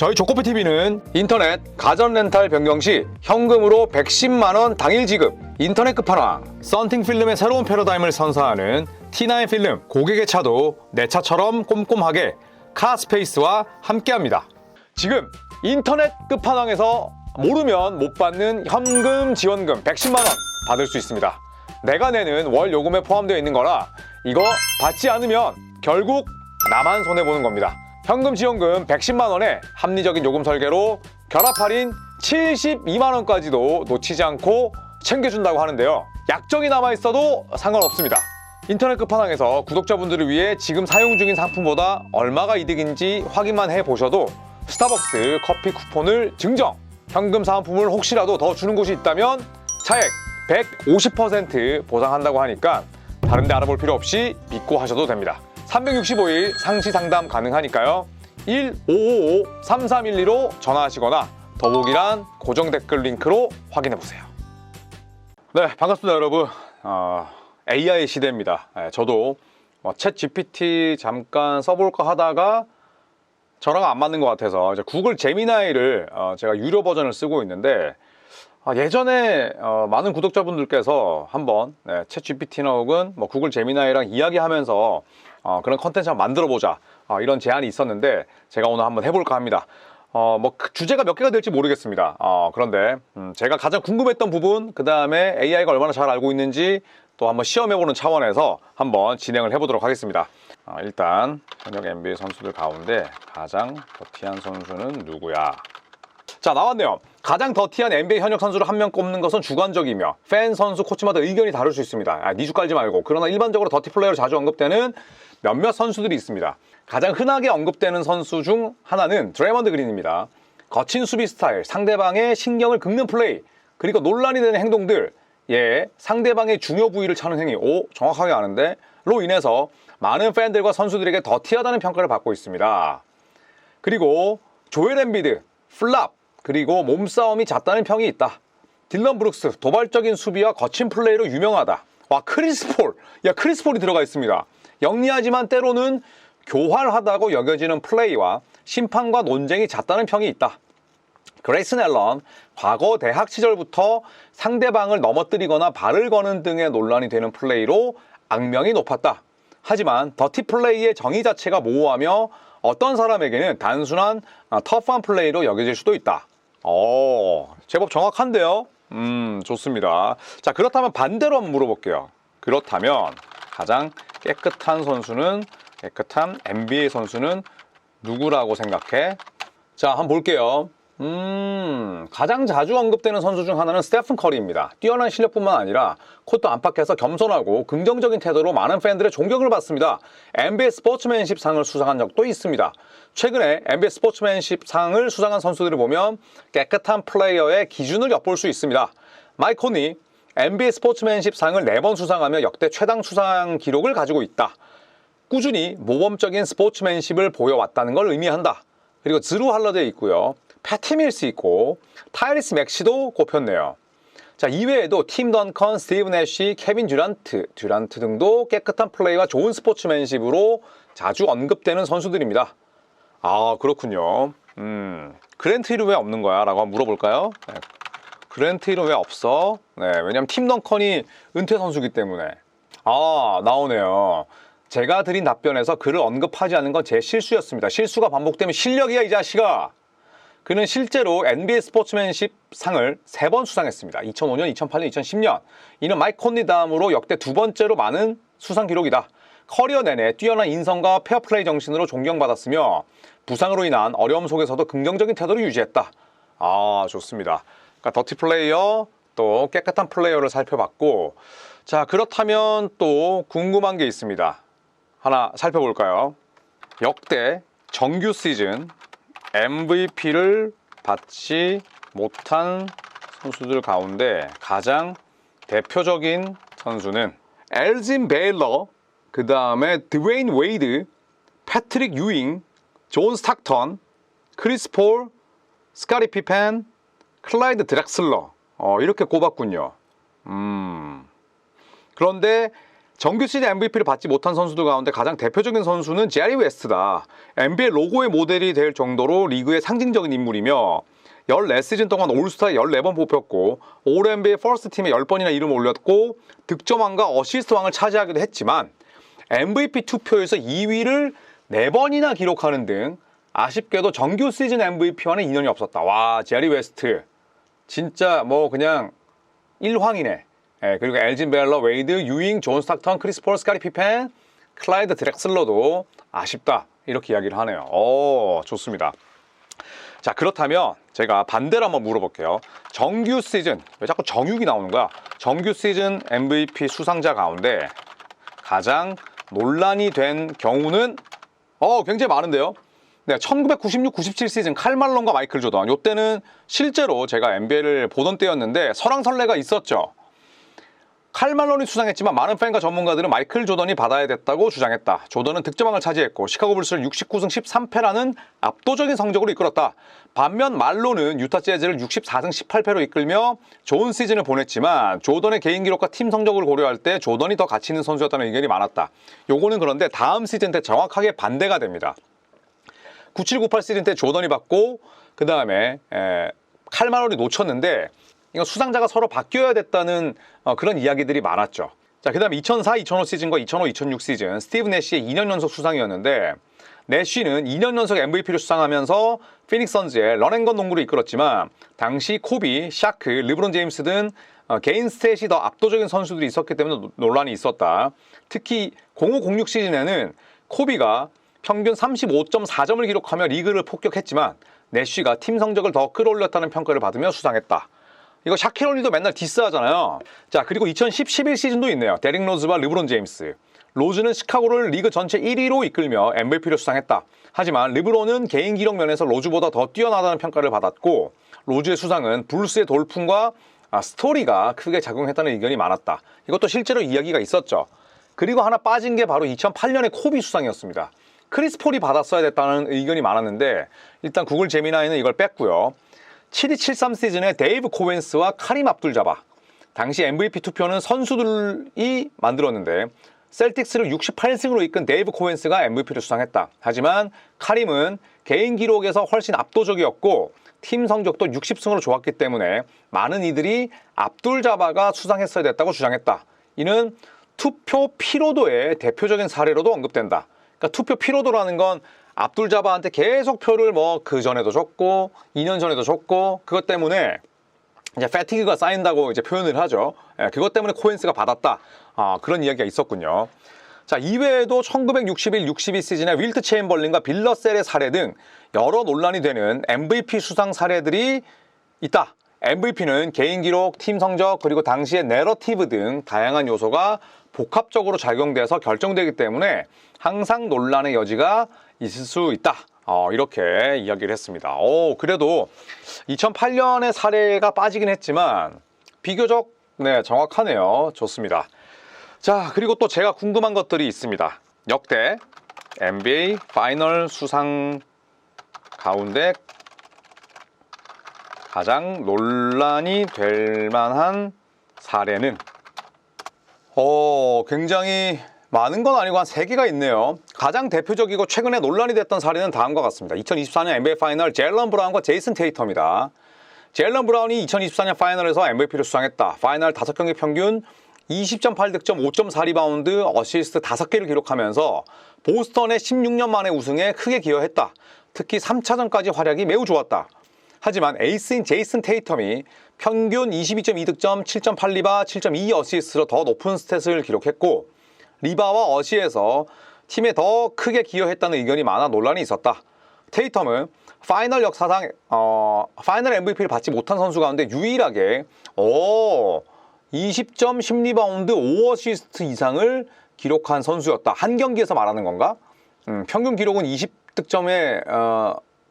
저희 조코피TV는 인터넷 가전 렌탈 변경 시 현금으로 110만원 당일 지급, 인터넷 끝판왕, 썬팅 필름의 새로운 패러다임을 선사하는 T9 필름 고객의 차도 내 차처럼 꼼꼼하게 카스페이스와 함께합니다. 지금 인터넷 끝판왕에서 모르면 못 받는 현금 지원금 110만원 받을 수 있습니다. 내가 내는 월 요금에 포함되어 있는 거라 이거 받지 않으면 결국 나만 손해보는 겁니다. 현금 지원금 110만원에 합리적인 요금 설계로 결합 할인 72만원까지도 놓치지 않고 챙겨준다고 하는데요. 약정이 남아있어도 상관없습니다. 인터넷 끝판왕에서 구독자분들을 위해 지금 사용 중인 상품보다 얼마가 이득인지 확인만 해보셔도 스타벅스 커피 쿠폰을 증정! 현금 사은품을 혹시라도 더 주는 곳이 있다면 차액 150% 보상한다고 하니까 다른 데 알아볼 필요 없이 믿고 하셔도 됩니다. 365일 상시 상담 가능하니까요. 1555-3312로 전화하시거나 더보기란 고정 댓글 링크로 확인해보세요. 네, 반갑습니다 여러분. AI 시대입니다. 저도 챗 GPT 잠깐 써볼까 하다가 저랑 안 맞는 것 같아서 이제 구글 제미나이를 제가 유료 버전을 쓰고 있는데 예전에 많은 구독자분들께서 한번 챗 GPT나 혹은 구글 제미나이랑 이야기하면서 그런 컨텐츠 한번 만들어보자 이런 제안이 있었는데 제가 오늘 한번 해볼까 합니다. 주제가 몇 개가 될지 모르겠습니다. 그런데 제가 가장 궁금했던 부분, 그 다음에 AI가 얼마나 잘 알고 있는지 또 한번 시험해보는 차원에서 한번 진행을 해보도록 하겠습니다. 일단 현역 NBA 선수들 가운데 가장 더티한 선수는 누구야? 자, 나왔네요. 가장 더티한 NBA 현역 선수를 한 명 꼽는 것은 주관적이며 팬, 선수, 코치마다 의견이 다를 수 있습니다. 니주 깔지 말고. 그러나 일반적으로 더티 플레이어로 자주 언급되는 몇몇 선수들이 있습니다. 가장 흔하게 언급되는 선수 중 하나는 드레이먼드 그린입니다. 거친 수비 스타일, 상대방의 신경을 긁는 플레이, 그리고 논란이 되는 행동들, 상대방의 중요 부위를 차는 행위, 정확하게 아는데, 로 인해서 많은 팬들과 선수들에게 더티하다는 평가를 받고 있습니다. 그리고 조엘 엠비드, 플랍, 그리고 몸싸움이 잦다는 평이 있다. 딜런 브룩스, 도발적인 수비와 거친 플레이로 유명하다. 크리스 폴, 크리스 폴이 들어가 있습니다. 영리하지만 때로는 교활하다고 여겨지는 플레이와 심판과 논쟁이 잦다는 평이 있다. 그레이슨 앨런, 과거 대학 시절부터 상대방을 넘어뜨리거나 발을 거는 등의 논란이 되는 플레이로 악명이 높았다. 하지만 더티 플레이의 정의 자체가 모호하며 어떤 사람에게는 단순한 터프한 플레이로 여겨질 수도 있다. 제법 정확한데요? 좋습니다. 자, 그렇다면 반대로 한번 물어볼게요. 그렇다면 가장 깨끗한 NBA 선수는 누구라고 생각해? 자, 한번 볼게요. 가장 자주 언급되는 선수 중 하나는 스테픈 커리입니다. 뛰어난 실력뿐만 아니라 코트 안팎에서 겸손하고 긍정적인 태도로 많은 팬들의 존경을 받습니다. NBA 스포츠맨십 상을 수상한 적도 있습니다. 최근에 NBA 스포츠맨십 상을 수상한 선수들을 보면 깨끗한 플레이어의 기준을 엿볼 수 있습니다. 마이크 코니, NBA 스포츠맨십 상을 4번 수상하며 역대 최당 수상 기록을 가지고 있다. 꾸준히 모범적인 스포츠맨십을 보여왔다는 걸 의미한다. 그리고 드루 할러데이 있고요. 패티 밀스 있고 타이리스 맥시도 꼽혔네요. 자, 이외에도 팀 던컨, 스티브 내쉬, 케빈 듀란트 등도 깨끗한 플레이와 좋은 스포츠맨십으로 자주 언급되는 선수들입니다. 그렇군요. 그랜트 힐은 왜 없는 거야? 라고 한번 물어볼까요? 그랜트 힐은 왜 없어? 왜냐면 팀 던컨이 은퇴 선수이기 때문에. 나오네요. 제가 드린 답변에서 그를 언급하지 않은 건 제 실수였습니다. 실수가 반복되면 실력이야, 이 자식아. 그는 실제로 NBA 스포츠맨십 상을 3번 수상했습니다. 2005년, 2008년, 2010년. 이는 마이크 콘리 다음으로 역대 2번째로 많은 수상 기록이다. 커리어 내내 뛰어난 인성과 페어플레이 정신으로 존경받았으며 부상으로 인한 어려움 속에서도 긍정적인 태도를 유지했다. 좋습니다. 그러니까 더티 플레이어, 또 깨끗한 플레이어를 살펴봤고, 자, 그렇다면 또 궁금한 게 있습니다. 하나 살펴볼까요? 역대 정규 시즌 MVP를 받지 못한 선수들 가운데 가장 대표적인 선수는 엘진 베일러, 그 다음에 드웨인 웨이드, 패트릭 유잉, 존 스탁턴, 크리스 폴, 스카리 피펜, 클라이드 드렉슬러 이렇게 꼽았군요. 그런데 정규 시즌 MVP를 받지 못한 선수들 가운데 가장 대표적인 선수는 제리 웨스트다. NBA 로고의 모델이 될 정도로 리그의 상징적인 인물이며 14시즌 동안 올스타에 14번 뽑혔고 올 NBA 퍼스트 팀에 10번이나 이름을 올렸고 득점왕과 어시스트 왕을 차지하기도 했지만 MVP 투표에서 2위를 4번이나 기록하는 등 아쉽게도 정규 시즌 MVP와는 인연이 없었다. 와, 제리 웨스트 진짜 뭐 그냥 일황이네. 그리고 엘진 벨러, 웨이드, 유잉, 존 스타턴, 크리스 폴, 스카리 피펜, 클라이드 드렉슬러도 아쉽다 이렇게 이야기를 하네요. 좋습니다. 자, 그렇다면 제가 반대로 한번 물어볼게요. 정규 시즌, 왜 자꾸 정육이 나오는 거야? 정규 시즌 MVP 수상자 가운데 가장 논란이 된 경우는 굉장히 많은데요. 네, 1996-97 시즌 칼말론과 마이클 조던. 이때는 실제로 제가 NBA를 보던 때였는데 설왕설래가 있었죠. 칼말론이 수상했지만 많은 팬과 전문가들은 마이클 조던이 받아야 됐다고 주장했다. 조던은 득점왕을 차지했고 시카고 불스를 69승 13패라는 압도적인 성적으로 이끌었다. 반면 말론은 유타 재즈를 64승 18패로 이끌며 좋은 시즌을 보냈지만 조던의 개인 기록과 팀 성적을 고려할 때 조던이 더 가치 있는 선수였다는 의견이 많았다. 요거는 그런데 다음 시즌 때 정확하게 반대가 됩니다. 97-98 시즌 때 조던이 받고 그 다음에 칼말론이 놓쳤는데 이거 수상자가 서로 바뀌어야 됐다는 그런 이야기들이 많았죠. 자, 그 다음에 2004-2005 시즌과 2005-2006 시즌 스티브 내쉬의 2년 연속 수상이었는데 내쉬는 2년 연속 MVP를 수상하면서 피닉스 선즈의 런앤건 농구를 이끌었지만 당시 코비, 샤크, 르브론 제임스 등 개인 스탯이 더 압도적인 선수들이 있었기 때문에 논란이 있었다. 특히 05-06 시즌에는 코비가 평균 35.4점을 기록하며 리그를 폭격했지만 내쉬가 팀 성적을 더 끌어올렸다는 평가를 받으며 수상했다. 이거 샤키롤리도 맨날 디스하잖아요. 자, 그리고 2010-11 시즌도 있네요. 데릭 로즈와 르브론 제임스. 로즈는 시카고를 리그 전체 1위로 이끌며 MVP를 수상했다. 하지만 르브론은 개인 기록 면에서 로즈보다 더 뛰어나다는 평가를 받았고 로즈의 수상은 불스의 돌풍과 스토리가 크게 작용했다는 의견이 많았다. 이것도 실제로 이야기가 있었죠. 그리고 하나 빠진 게 바로 2008년의 코비 수상이었습니다. 크리스 폴이 받았어야 됐다는 의견이 많았는데 일단 구글 제미나이는 이걸 뺐고요. 72-73 시즌에 데이브 코웬스와 카림 압둘 자바. 당시 MVP 투표는 선수들이 만들었는데 셀틱스를 68승으로 이끈 데이브 코웬스가 MVP를 수상했다. 하지만 카림은 개인 기록에서 훨씬 압도적이었고 팀 성적도 60승으로 좋았기 때문에 많은 이들이 압둘 자바가 수상했어야 됐다고 주장했다. 이는 투표 피로도의 대표적인 사례로도 언급된다. 그러니까 투표 피로도라는 건 압둘 자바한테 계속 표를 그 전에도 줬고 2년 전에도 줬고 그것 때문에 이제 패티그가 쌓인다고 이제 표현을 하죠. 그것 때문에 코엔스가 받았다. 그런 이야기가 있었군요. 자, 이외에도 1961-62 시즌에 윌트 체인벌린과 빌 러셀의 사례 등 여러 논란이 되는 MVP 수상 사례들이 있다. MVP는 개인 기록, 팀 성적, 그리고 당시의 내러티브 등 다양한 요소가 복합적으로 작용돼서 결정되기 때문에 항상 논란의 여지가 있을 수 있다. 이렇게 이야기를 했습니다. 그래도 2008년의 사례가 빠지긴 했지만 비교적 정확하네요. 좋습니다. 자, 그리고 또 제가 궁금한 것들이 있습니다. 역대 NBA 파이널 수상 가운데 가장 논란이 될 만한 사례는 굉장히 많은 건 아니고 한 3개가 있네요. 가장 대표적이고 최근에 논란이 됐던 사례는 다음과 같습니다. 2024년 NBA 파이널 제일런 브라운과 제이슨 테이텀이다. 제일런 브라운이 2024년 파이널에서 MVP를 수상했다. 파이널 5경기 평균 20.8득점, 5.4 리바운드, 어시스트 5개를 기록하면서 보스턴의 16년 만에 우승에 크게 기여했다. 특히 3차전까지 활약이 매우 좋았다. 하지만 에이스인 제이슨 테이텀이 평균 22.2득점, 7.8 리바, 7.2 어시스트로 더 높은 스탯을 기록했고 리바와 어시에서 팀에 더 크게 기여했다는 의견이 많아 논란이 있었다. 테이텀은 파이널 역사상 파이널 MVP를 받지 못한 선수 가운데 유일하게 20점, 10리바운드, 5어시스트 이상을 기록한 선수였다. 한 경기에서 말하는 건가? 평균 기록은 20득점에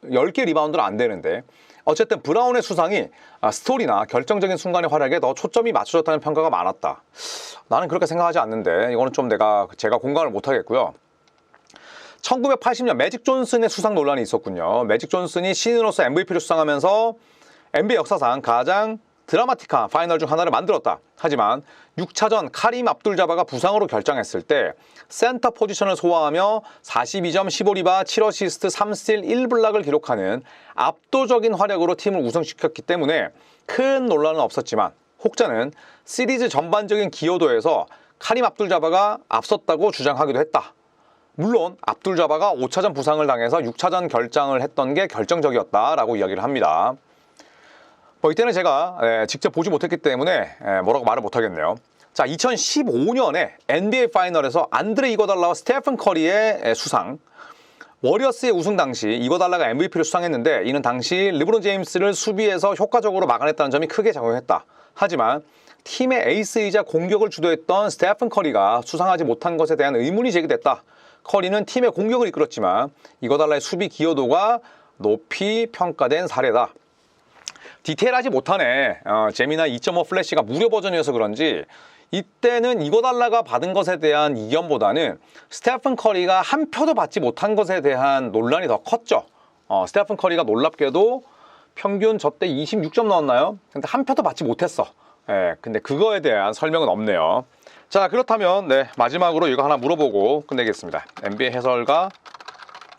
10개 리바운드는 안 되는데 어쨌든 브라운의 수상이 스토리나 결정적인 순간의 활약에 더 초점이 맞춰졌다는 평가가 많았다. 나는 그렇게 생각하지 않는데 이거는 좀 제가 공감을 못하겠고요. 1980년 매직 존슨의 수상 논란이 있었군요. 매직 존슨이 신인으로서 MVP를 수상하면서 NBA 역사상 가장 드라마틱한 파이널 중 하나를 만들었다. 하지만 6차전 카림 압둘자바가 부상으로 결장했을 때 센터 포지션을 소화하며 42점, 15리바, 7어시스트, 3스틸, 1블락을 기록하는 압도적인 활약으로 팀을 우승시켰기 때문에 큰 논란은 없었지만 혹자는 시리즈 전반적인 기여도에서 카림 압둘자바가 앞섰다고 주장하기도 했다. 물론 압둘자바가 5차전 부상을 당해서 6차전 결장을 했던 게 결정적이었다라고 이야기를 합니다. 이때는 제가 직접 보지 못했기 때문에 뭐라고 말을 못하겠네요. 자, 2015년에 NBA 파이널에서 안드레 이거달라와 스테픈 커리의 수상. 워리어스의 우승 당시 이거달라가 MVP를 수상했는데 이는 당시 르브론 제임스를 수비에서 효과적으로 막아냈다는 점이 크게 작용했다. 하지만 팀의 에이스이자 공격을 주도했던 스테픈 커리가 수상하지 못한 것에 대한 의문이 제기됐다. 커리는 팀의 공격을 이끌었지만 이거달라의 수비 기여도가 높이 평가된 사례다. 디테일하지 못하네. 제미나이 2.5 플래시가 무료 버전이어서 그런지 이때는 이거달라가 받은 것에 대한 이견보다는 스테픈 커리가 한 표도 받지 못한 것에 대한 논란이 더 컸죠. 스테픈 커리가 놀랍게도 평균 저때 26점 넣었나요? 근데 한 표도 받지 못했어. 근데 그거에 대한 설명은 없네요. 자, 그렇다면 마지막으로 이거 하나 물어보고 끝내겠습니다. NBA 해설가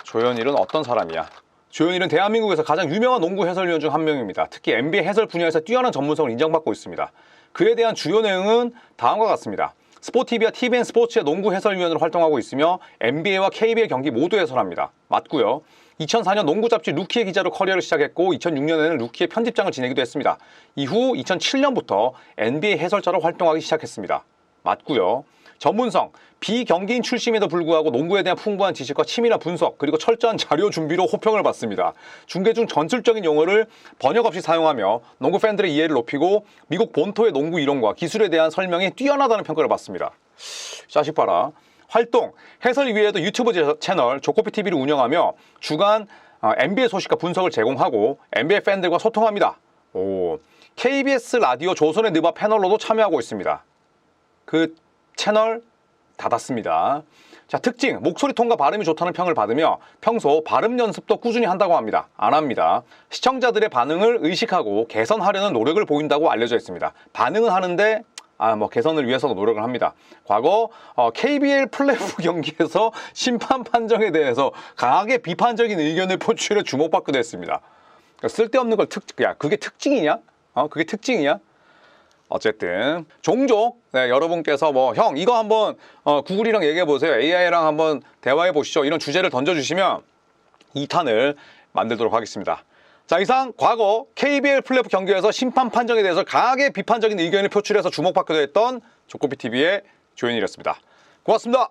조현일은 어떤 사람이야? 조현일은 대한민국에서 가장 유명한 농구 해설위원 중 한 명입니다. 특히 NBA 해설 분야에서 뛰어난 전문성을 인정받고 있습니다. 그에 대한 주요 내용은 다음과 같습니다. 스포티비와 TVN 스포츠의 농구 해설위원으로 활동하고 있으며 NBA와 KBL 경기 모두 해설합니다. 맞고요. 2004년 농구 잡지 루키의 기자로 커리어를 시작했고 2006년에는 루키의 편집장을 지내기도 했습니다. 이후 2007년부터 NBA 해설자로 활동하기 시작했습니다. 맞고요. 전문성, 비경기인 출신임에도 불구하고 농구에 대한 풍부한 지식과 치밀한 분석, 그리고 철저한 자료 준비로 호평을 받습니다. 중계 중 전술적인 용어를 번역 없이 사용하며 농구 팬들의 이해를 높이고 미국 본토의 농구 이론과 기술에 대한 설명이 뛰어나다는 평가를 받습니다. 자식 봐라. 활동, 해설 이외에도 유튜브 채널 조코피TV를 운영하며 주간 NBA 소식과 분석을 제공하고 NBA 팬들과 소통합니다. KBS 라디오 조선의 느바 패널로도 참여하고 있습니다. 그 채널 닫았습니다. 자, 특징, 목소리 톤과 발음이 좋다는 평을 받으며 평소 발음 연습도 꾸준히 한다고 합니다. 안 합니다. 시청자들의 반응을 의식하고 개선하려는 노력을 보인다고 알려져 있습니다. 반응은 하는데 개선을 위해서도 노력을 합니다. 과거 KBL 플레이오프 경기에서 심판 판정에 대해서 강하게 비판적인 의견을 표출해 주목받기도 했습니다. 쓸데없는 걸 그게 특징이냐? 그게 특징이냐? 어쨌든 종종 여러분께서 형 이거 한번 구글이랑 얘기해보세요. AI랑 한번 대화해보시죠. 이런 주제를 던져주시면 2탄을 만들도록 하겠습니다. 자, 이상 과거 KBL 플레이오프 경기에서 심판 판정에 대해서 강하게 비판적인 의견을 표출해서 주목받기도 했던 조코피TV의 조현일이었습니다. 고맙습니다.